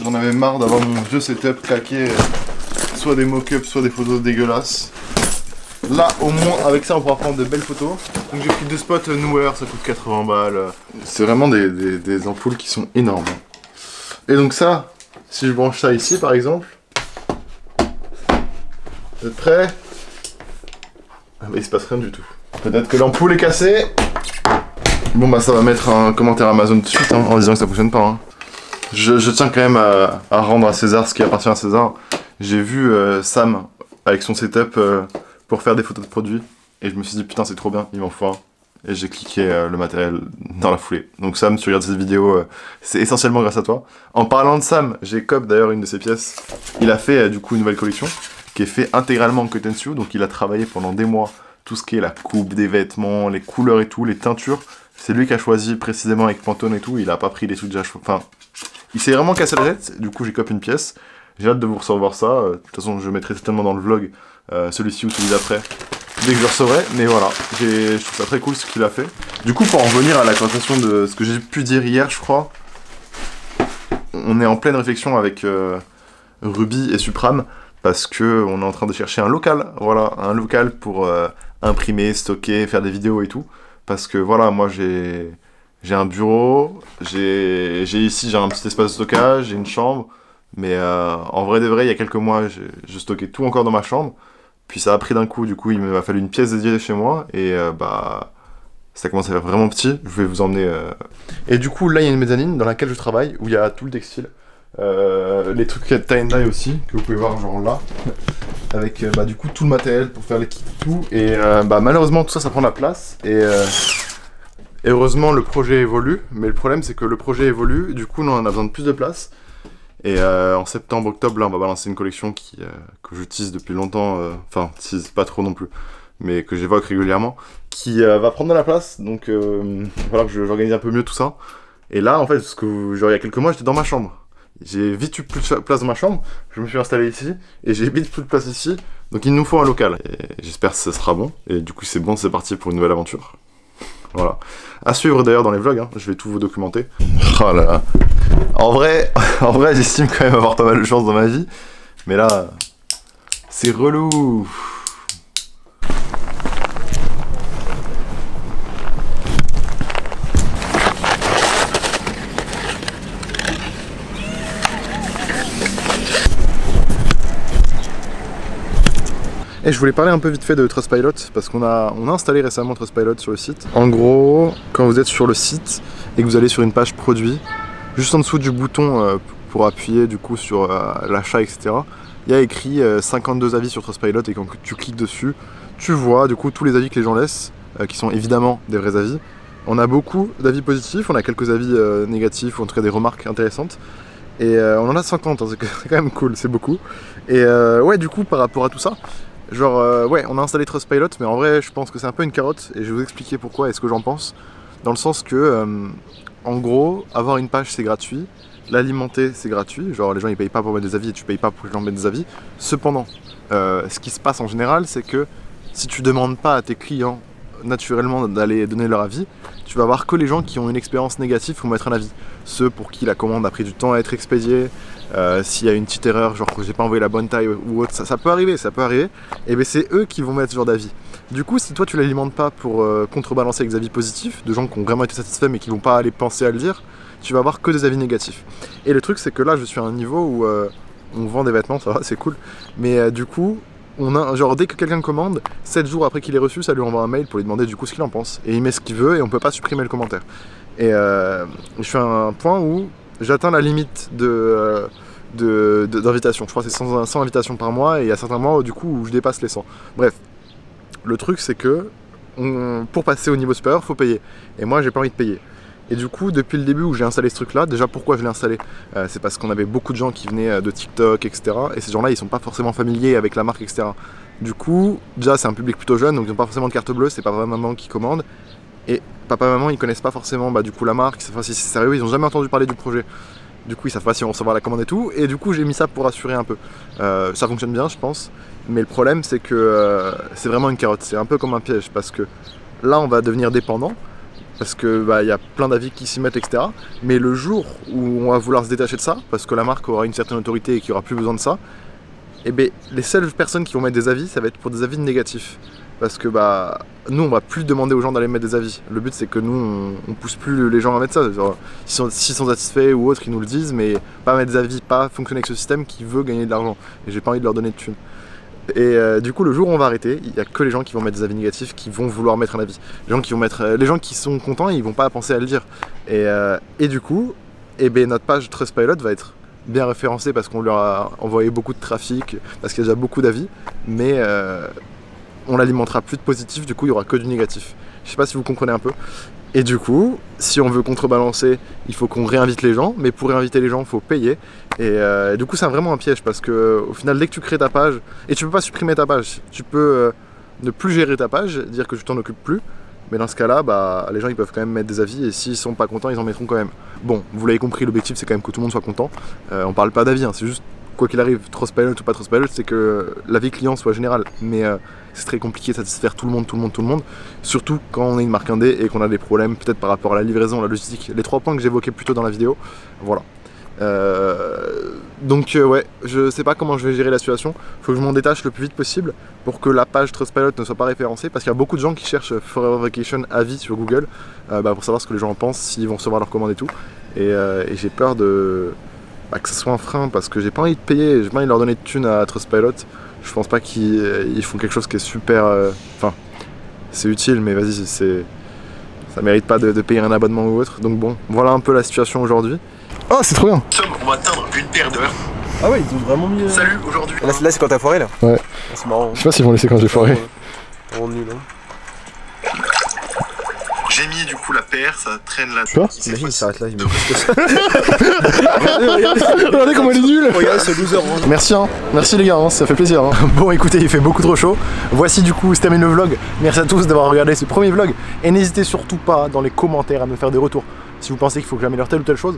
que j'en avais marre d'avoir mon vieux setup claqué, soit des mock-ups, soit des photos dégueulasses. Là, au moins, avec ça, on pourra prendre de belles photos. Donc j'ai pris 2 spots Newer, ça coûte 80 balles. C'est vraiment des ampoules qui sont énormes. Et donc ça, si je branche ça ici, par exemple, vous êtes prêts? Ah bah il se passe rien du tout. Peut-être que l'ampoule est cassée. Bon bah ça va mettre un commentaire Amazon tout de suite hein, en disant que ça fonctionne pas. Hein. Je tiens quand même à rendre à César ce qui appartient à César. J'ai vu Sam avec son setup pour faire des photos de produits et je me suis dit putain c'est trop bien, il m'en faut un. Et j'ai cliqué le matériel dans la foulée. Donc Sam, si tu regardes cette vidéo, c'est essentiellement grâce à toi. En parlant de Sam, j'ai cop d'ailleurs une de ses pièces. Il a fait du coup une nouvelle collection qui est fait intégralement en cut and sew. Donc il a travaillé pendant des mois tout ce qui est la coupe des vêtements, les couleurs et tout, les teintures. C'est lui qui a choisi précisément avec Pantone et tout. Il a pas pris des trucs déjà. Enfin, il s'est vraiment cassé la tête. Du coup j'ai cop une pièce. J'ai hâte de vous recevoir ça. De toute façon je mettrai certainement dans le vlog celui-ci ou celui d'après. Dès que je le recevrai, mais voilà, je trouve ça très cool ce qu'il a fait. Du coup, pour en revenir à la conversation de ce que j'ai pu dire hier, je crois, on est en pleine réflexion avec Ruby et Supram, parce que on est en train de chercher un local, voilà, un local pour imprimer, stocker, faire des vidéos et tout. Parce que voilà, moi j'ai un bureau, j'ai un petit espace de stockage, j'ai une chambre, mais en vrai de vrai, il y a quelques mois, je stockais tout encore dans ma chambre. Puis ça a pris d'un coup, du coup il m'a fallu une pièce dédiée chez moi et bah ça commence à faire vraiment petit, je vais vous emmener... Et du coup là il y a une mezzanine dans laquelle je travaille où il y a tout le textile, les trucs tie and dye aussi, que vous pouvez voir genre là, avec bah du coup tout le matériel pour faire les kits et tout, et bah malheureusement tout ça ça prend de la place, et heureusement le projet évolue, mais le problème c'est que le projet évolue, du coup nous on a besoin de plus de place. Et en septembre, octobre, là, on va balancer une collection que je tease depuis longtemps, enfin, tease pas trop non plus, mais que j'évoque régulièrement, qui va prendre de la place, donc voilà que j'organise un peu mieux tout ça. Et là, en fait, parce que genre il y a quelques mois, j'étais dans ma chambre. J'ai vite eu plus de place dans ma chambre, je me suis installé ici, et j'ai vite plus de place ici, donc il nous faut un local. Et j'espère que ça sera bon, et du coup c'est bon, c'est parti pour une nouvelle aventure. Voilà. À suivre d'ailleurs dans les vlogs, hein. Je vais tout vous documenter. Oh là là. En vrai j'estime quand même avoir pas mal de chance dans ma vie. Mais là, c'est relou. Et je voulais parler un peu vite fait de Trustpilot parce qu'on a installé récemment Trustpilot sur le site. En gros, quand vous êtes sur le site et que vous allez sur une page produit, juste en dessous du bouton pour appuyer du coup sur l'achat, etc., il y a écrit 52 avis sur Trustpilot, et quand tu cliques dessus, tu vois du coup tous les avis que les gens laissent, qui sont évidemment des vrais avis. On a beaucoup d'avis positifs, on a quelques avis négatifs, ou en tout cas des remarques intéressantes. Et on en a 50, hein, c'est quand même cool, c'est beaucoup. Et ouais, du coup, par rapport à tout ça, genre, ouais, on a installé Trustpilot, mais en vrai, je pense que c'est un peu une carotte, et je vais vous expliquer pourquoi et ce que j'en pense. Dans le sens que, en gros, avoir une page, c'est gratuit, l'alimenter, c'est gratuit, genre les gens ils payent pas pour mettre des avis et tu payes pas pour que les gens mettent des avis. Cependant, ce qui se passe en général, c'est que si tu demandes pas à tes clients naturellement d'aller donner leur avis, tu vas voir que les gens qui ont une expérience négative vont mettre un avis. Ceux pour qui la commande a pris du temps à être expédiée, s'il y a une petite erreur, genre que j'ai pas envoyé la bonne taille ou autre, ça peut arriver, et bien c'est eux qui vont mettre ce genre d'avis. Du coup, si toi tu l'alimentes pas pour contrebalancer avec des avis positifs, de gens qui ont vraiment été satisfaits mais qui vont pas aller penser à le dire, tu vas avoir que des avis négatifs. Et le truc c'est que là je suis à un niveau où on vend des vêtements, ça va, c'est cool, mais du coup, genre dès que quelqu'un commande, 7 jours après qu'il ait reçu, ça lui envoie un mail pour lui demander du coup ce qu'il en pense. Et il met ce qu'il veut et on peut pas supprimer le commentaire. Et je suis à un point où j'atteins la limite d'invitation. Je crois que c'est 100 invitations par mois, et il y a certains mois du coup où je dépasse les 100. Bref, le truc c'est que pour passer au niveau supérieur, faut payer. Et moi j'ai pas envie de payer. Et du coup, depuis le début où j'ai installé ce truc là, déjà pourquoi je l'ai installé, c'est parce qu'on avait beaucoup de gens qui venaient de TikTok, etc. Et ces gens là ils sont pas forcément familiers avec la marque, etc. Du coup, déjà c'est un public plutôt jeune, donc ils n'ont pas forcément de carte bleue, c'est pas vraiment maman qui commande. Et papa maman ils connaissent pas forcément du coup la marque, ils savent pas si c'est sérieux, ils ont jamais entendu parler du projet. Du coup ils savent pas si on va recevoir la commande et tout, et du coup j'ai mis ça pour rassurer un peu. Ça fonctionne bien je pense, mais le problème c'est que c'est vraiment une carotte, c'est un peu comme un piège, parce que là on va devenir dépendant. parce que bah, y a plein d'avis qui s'y mettent, etc. Mais le jour où on va vouloir se détacher de ça, parce que la marque aura une certaine autorité et qu'il n'y aura plus besoin de ça, et bien les seules personnes qui vont mettre des avis, ça va être pour des avis négatifs. Parce que bah, nous on va plus demander aux gens d'aller mettre des avis. Le but c'est que nous on pousse plus les gens à mettre ça. S'ils sont satisfaits ou autres, ils nous le disent, mais pas mettre des avis, pas fonctionner avec ce système qui veut gagner de l'argent. Et j'ai pas envie de leur donner de thunes. Et du coup le jour où on va arrêter, il n'y a que les gens qui vont mettre des avis négatifs qui vont vouloir mettre un avis. Les gens qui sont contents, ils vont pas penser à le dire. Et du coup, ben, notre page Trustpilot va être bien référencée parce qu'on leur a envoyé beaucoup de trafic, parce qu'il y a déjà beaucoup d'avis, mais on l'alimentera plus de positif, du coup il y aura que du négatif. Je sais pas si vous comprenez un peu. Et du coup, si on veut contrebalancer, il faut qu'on réinvite les gens, mais pour réinviter les gens, il faut payer. Et du coup, c'est vraiment un piège parce que au final, dès que tu crées ta page, et tu peux pas supprimer ta page, tu peux ne plus gérer ta page, dire que tu t'en occupes plus, mais dans ce cas-là, bah, les gens ils peuvent quand même mettre des avis et s'ils sont pas contents, ils en mettront quand même. Bon, vous l'avez compris, l'objectif c'est quand même que tout le monde soit content. On parle pas d'avis, hein, c'est juste quoi qu'il arrive, Trustpilot ou pas Trustpilot, c'est que l'avis client soit général. Mais c'est très compliqué de satisfaire tout le monde, surtout quand on est une marque indé et qu'on a des problèmes peut-être par rapport à la livraison, la logistique, les 3 points que j'évoquais plus tôt dans la vidéo, voilà. Donc ouais, je sais pas comment je vais gérer la situation, faut que je m'en détache le plus vite possible pour que la page Trustpilot ne soit pas référencée, parce qu'il y a beaucoup de gens qui cherchent Forever Vacation avis sur Google pour savoir ce que les gens en pensent, s'ils vont recevoir leur commande et tout, et j'ai peur de... que ce soit un frein parce que j'ai pas envie de payer, j'ai pas envie de leur donner de thunes à Trustpilot. Je pense pas qu'ils font quelque chose qui est super... Enfin, c'est utile, mais vas-y, ça mérite pas de payer un abonnement ou autre. Donc bon, voilà un peu la situation aujourd'hui. Oh, c'est trop bien! On va atteindre une paire d'heures. Ah ouais, ils ont vraiment mis... Salut, aujourd'hui. Là c'est quand t'as foiré là? Ouais. C'est marrant. Je sais pas s'ils vont laisser quand j'ai foiré. On nul, hein. J'ai mis du coup la paire, ça traîne là. Tu vois? Imagine, il s'arrête là, il me Regardez comment il est nul! Regarde ce loser orange. Merci hein, merci les gars, hein, ça fait plaisir hein. Bon écoutez, il fait beaucoup trop chaud. Voici du coup, se termine le vlog. Merci à tous d'avoir regardé ce premier vlog. Et n'hésitez surtout pas dans les commentaires à me faire des retours. Si vous pensez qu'il faut que j'améliore telle ou telle chose.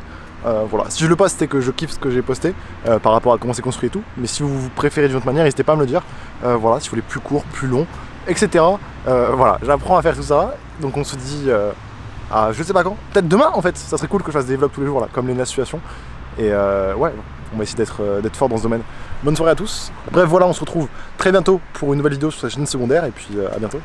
Voilà, si je le poste, c'est que je kiffe ce que j'ai posté par rapport à comment c'est construit et tout. Mais si vous préférez d'une autre manière, n'hésitez pas à me le dire. Voilà, si vous voulez plus court, plus long, etc. Voilà, j'apprends à faire tout ça. Donc on se dit à je sais pas quand, peut-être demain en fait. Ça serait cool que je fasse des vlogs tous les jours là, comme les situations. Et ouais, on va essayer d'être fort dans ce domaine. Bonne soirée à tous. Bref, voilà, on se retrouve très bientôt pour une nouvelle vidéo sur sa chaîne secondaire. Et puis à bientôt.